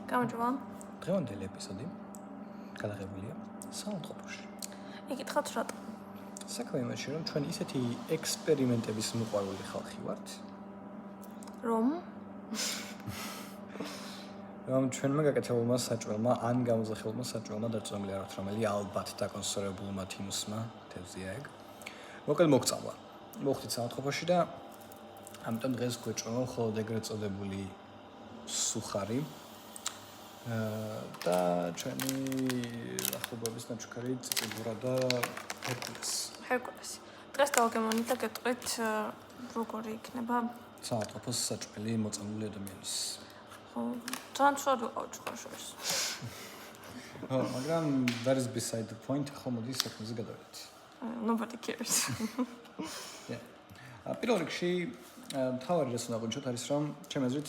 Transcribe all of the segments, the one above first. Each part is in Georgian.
გამარჯობა. დღევანდელი ეპიზოდი გადაღებულია საუნდტრეკში. იკითხავთ რატო? საქმე იმაში, რომ ჩვენ ისეთი ექსპერიმენტების მოყვარული ხალხი ვართ, რომ ჩვენმა გაკეთებულმა საჭმელმა ან გამოძახილმა საჭმელმა დაწვემილი არ ვართ, რომელი ალბათ დაკონსერვებულმა თინუსმა თევზია ეგ. მოკლედ მოგწამლა. მოხდით საუნდტრეკში და ამიტომ დღეს გვეჭვმა მხოლოდ ეგრეთ წოდებული სუხარი და ჩვენი ახლობლების ნაჩუქარი წიწიბურა და ჰერკულესი. დღეს დავაგემოვნით და გეტყვით როგორი იქნება საუნდტრეკოს საჭმელი მოწამლული ადამიანის. თან შორ ვიყავ შორის. მაგრამ that is beside the point. ხო მოდი საქმეზე გადავიდეთ. Nobody cares. პირველ რიგში თავარი რაც უნდა გონჩოთ არის რომ ჩემი აზრით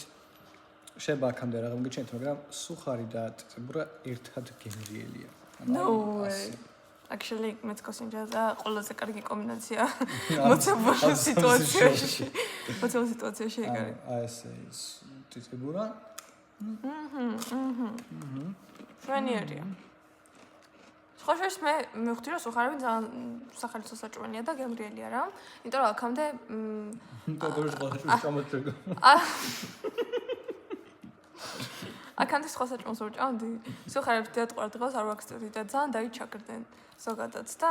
შეიძლება აქამდე რა გამიგეჩენთ, მაგრამ სუხარი და წიწიბურა ერთად გემრიელია. No way. Actually, მეც გასინჯა ყველაზე კარგი კომბინაცია მოცემული სიტუაციაში. მოცემული სიტუაციაში ეგ არის. აი ესე ის წიწიბურა. შვენიერია. ხოშეს მე მივხვდი რომ სუხარები ძალიან სახალხო საჭმელია და გემრიელია რა. იმიტომ რომ აქამდე აქამდე სხვა საჭმელს ვჭამდი. სუხარებს დიატყუარ დღეს არ ვაქცევდი და ძალიან დაიჩაგრდნენ ზოგადად და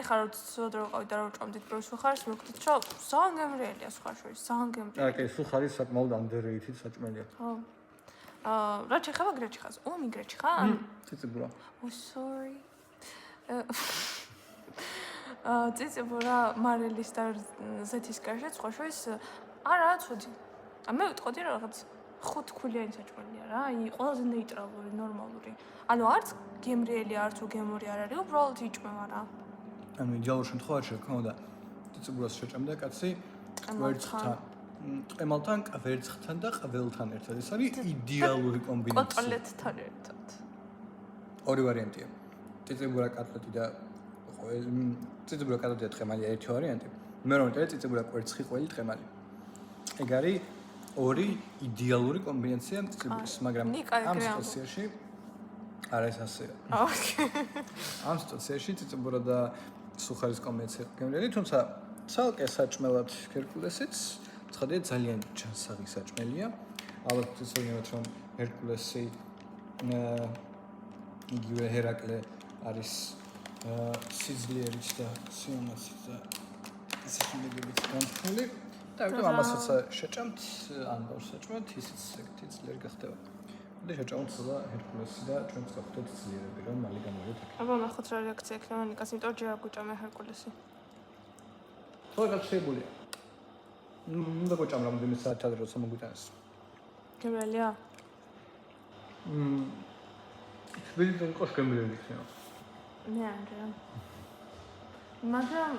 ეხლა რომ ცუდ რო ყავი და რო ვჭამდით ბევრ სუხარს მივხვდით რომ ძალიან გემრიელია სუხარშორის, ძალიან გემრიელია. აკე სუხარი საკმაოდ underrated საჭმელია. ხო. რა შეხება გრეჩხას? ომი გრეჩხა? წიწიბურა. Oh sorry. წიწიბურა მარილის და ზეთის გარშე ხოშვის არა ცუდი. მე ვიტყოდი რომ რაღაც 5 ქულიანი საჭმელია რა. აი ყველაზე ნეიტრალური, ნორმალური. ანუ არც გემრიელი, არც უგემური არ არის, უბრალოდ იჭმევა რა. ანუ იდეალურ შემთხვევაში ქონდა წიწიბურას შეჭამდა კაცი ვერცხლთან. ყემალთან, ვერცხლთან და ყველთან ერთად. ეს არის იდეალური კომბინაცია. კოტლეტთან ერთად. ორი ვარიანტია. წიწიბურა კოტლეტი და წიწიბურა კოტლეტი და ტყემალია ერთი ვარიანტი. მე რომ ვიტყვი წიწიბურა კვერცხი ყველი ტყემალი. ეგ არის ორი იდეალური კომბინაცია წიწიბურის, მაგრამ ამ სიტუაციაში არა ეს ასეა. ოკეი. ამ სიტუაციაში წიწიბურა და სუხარის კომბინაცია გემრიელი, თუმცა ცალკე საჭმელად ჰერკულესიც ცხადია ძალიან ჯანსაღი საჭმელია. ალბათ ცდილობთ რომ ჰერკულესი იგივე ჰერაკლე არის სიძლიერით და სიამოვნებით და საშინელებით განთქმული. და ამიტომ ამასაც შეჭამთ, ან ბავშვს შეჭამთ, ისიც ეგეთი ძლიერი გახდება. და შეჭამთ ხოლმე ჰერკულესი და ჩვენ ვსახოთ ძლიერები, რომ მალე გამოვიდეთ აქ. აბა ნახოთ რა რეაქცია ექნება ნიკას, იმიტომ რომ ჯერ არ გვიჭამე ჰერკულესი. ხო, გახსებულია. უნდა გოჭამ რამდენი საათად როცა მოგვიტანეს. გემრიელია? შვილიდან ყოშ გემრიელი იქნება. მე არა. მაგრამ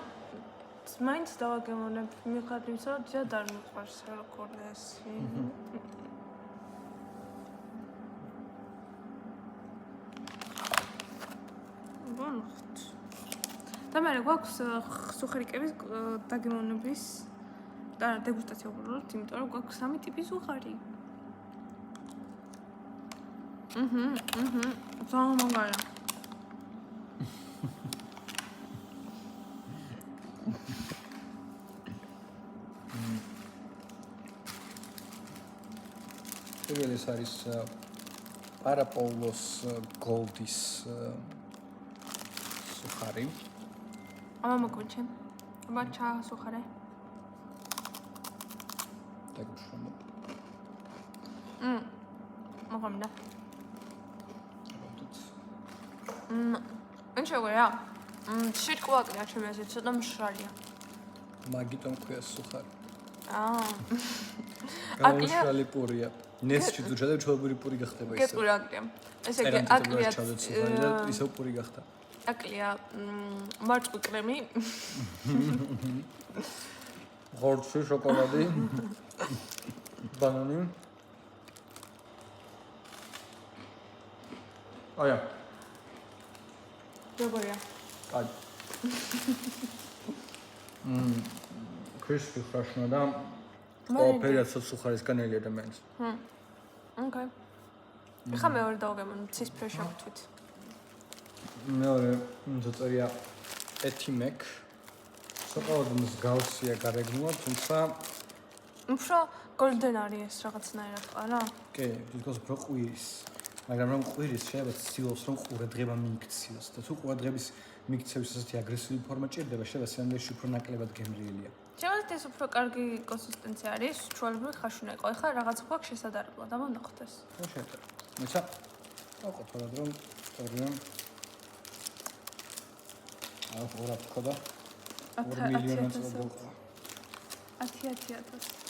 მაინც დავაგემოვნებ მიუხედავად იმისა, რომ ძად არ მიყვარს ჰერკულესი. ვანახოთ. და მე გვაქვს სუხარიკების დაგემოვნების და დეგუსტაცია უბრალოდ, იმიტომ რომ გვაქვს 3 ტიპის სუხარი. ძალიან მაგარია. ეს არის პარაპოლოს გოლდის სუხარი. ამა მოგვიჩე. აბა ჩა სუხარე. დაგუშვამო. მოგამდა. ან შევია. შეკუაკია ჩემი აზრით, ცოტა მშრალია. მაგიტომ ქვია სუხარი. აკლია. გამშრალი პურია. ნესში თუ ჩადებ ჩოლბური პური გახდება ისე. გეტყვი რა აკლია. ესე იგი აკლია სუხარი და ისე პური გახდა. აკლია მარწყვი კრემი. ღორცი, შოკოლადი. ბანანი. აია. როგორია? აი. crispy freshna და ოპერაცია სუხარისგან ელია ადამიანს. ოკეი. ეხლა მეორე დავგემონ ცისფერ შავთვით. მეორე დაწერია ეთიმეკ. საყოველთაოდ მსგავსია გარეგნულად, თუმცა უფრო golden არის ეს რაღაცნაირად არა? კი, თითქოს უფრო ყვირის. მაგრამ რომ ყვირის შეიძლება ცდილობს რომ ყურადღება მიიქციოს და თუ ყურადღების მიქცევის ასეთი აგრესიული ფორმა ჭირდება, შეიძლება სინამდვილეში უფრო ნაკლებად გემრიელია. შეიძლება ეს უფრო კარგი კონსისტენცია არის, ჩვეულებრივი ხაშუნა იყო. ეხლა რაღაც გვაქვს შესადარებლად, აბა ნახოთ ეს. ხო შეიძლება. მოიცა. ავყოთ რა დრო, სწორია. აუ, ორად თქო და 2 მილიონი წელი გიყვა. 10,000.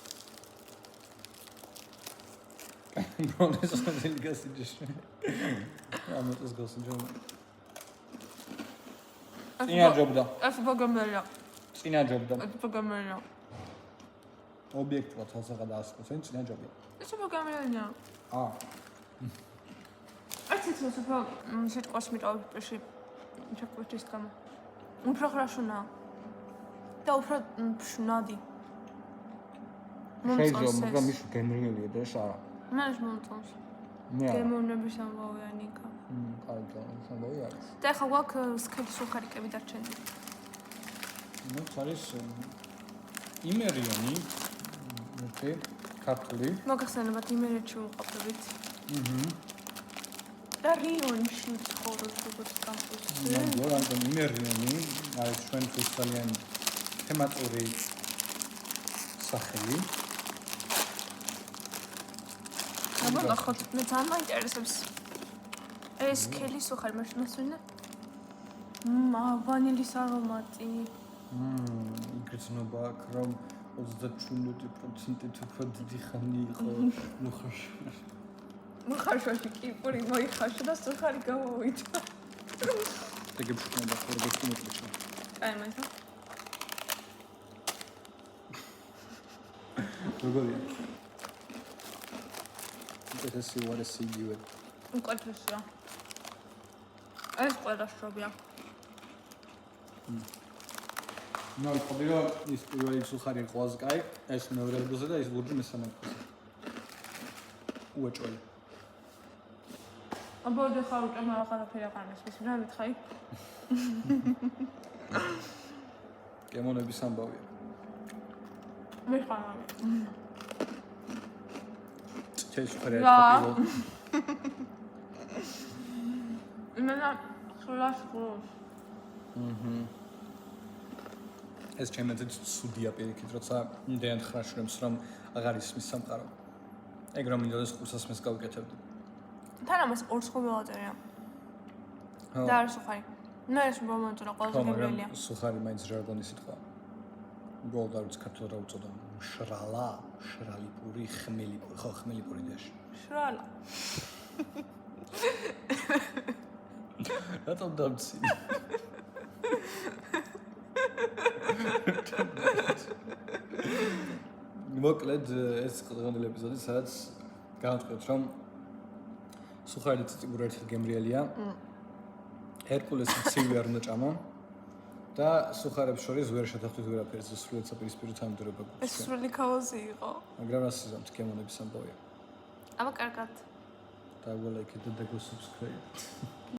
Bronze something gets just. I'm not as good as John. Sina job da. ეს ბოგომელია. Sina job da. ეს ბოგომელია. Objektvat հասაღად ասկոց, այն Sina job-ը։ ეს ბოგომელია. აა, ეს ის უფრო სიტყვას მიტოვებ პეში. ჩაკვეჭის გამო. უფრო ხრაშუნა. და უფრო შნადი. შეიძლება, მაგრამ ის გემრიელია და ეს არა. მაშ მომწონს. მე არა. გემოვნების ამბავია ნიკა. კარგი, სამბავი არის. და ახლა გვაქვს სქელის უხარიკები დარჩენილი. ნუ არის იმერიონი, ოკეი, ქართული. მოგახსენებათ იმერეთში ვიმყოფებით. და რიონში ვცხოვრობ როგორც კამპუსში. ნუ რადგან იმერიონი არის ჩვენთვის ძალიან თემატური სახელი. აბა ნახოთ, მე ძალიან მაინტერესებს. ეს სქელის უხარი მაშინ მოსვენა. ვანილის არომატი. იგრძნობა აქ რომ 37% უფრო დიდი ხანი იყო მოხარშოში კი პური მოიხარშა და სუხარი გამოვიდა. ეგებშუქნება როგორც უმეტლეში. აი მაინც. როგორია? ეს უარი სიგივე. უკეთესია. ეს ყველა შრობია. ნუ ხობირო ის პირველი სუხარი ყველაზე კაი, ეს მეორე დოზე და ის ლურჯი მესამე დოზე. უეჭველი. აბა და ხარ უკემა აღარაფერი აყანეს, ის რა მითხარი? გემონების ამბავია. მე ხარ. ეს სუხარი არის კოპილო. იმენა ხლას ხლოს. ეს ჩემთვის სუდია პირიქით, როცა იმდენად ხრაშურებს, რომ აღარ ისმის სამყარო. ეგ რომ მინდოდეს ყურსას მეს გავუკეთებდი. თან ამას ორს ხო ველაწერია. და არ სუხარი. მე ეს მომენტი რა ყველაზე გემრიელია. სუხარი მაინც ჟარგონის სიტყვა. უბრალოდ არ ვიცი ქართულად რა უწოდა. შრალა, შრალიპური, ხმელიპური, ხო, ხმელიპური დაში. შრალა. რატომ დავცი? მოკლედ ეს დღევანდელი ეპიზოდი, სადაც გავამწყვეტ, რომ სუხარი და ციციბური ერთად გემრიელია. ჰერკულესი ცივი არ უნდა ჭამო და სუხარებს შორის ვერ შეთანხმდით ვერაფერს, სრულად საპირისპირო თანამდებობა გვაქვს. ეს სრული ქაოსი იყო. მაგრამ რასიზამთ გემონების ამბავია. აბა კარგად. და გულაიქეთ და გასუბსკრაიბ.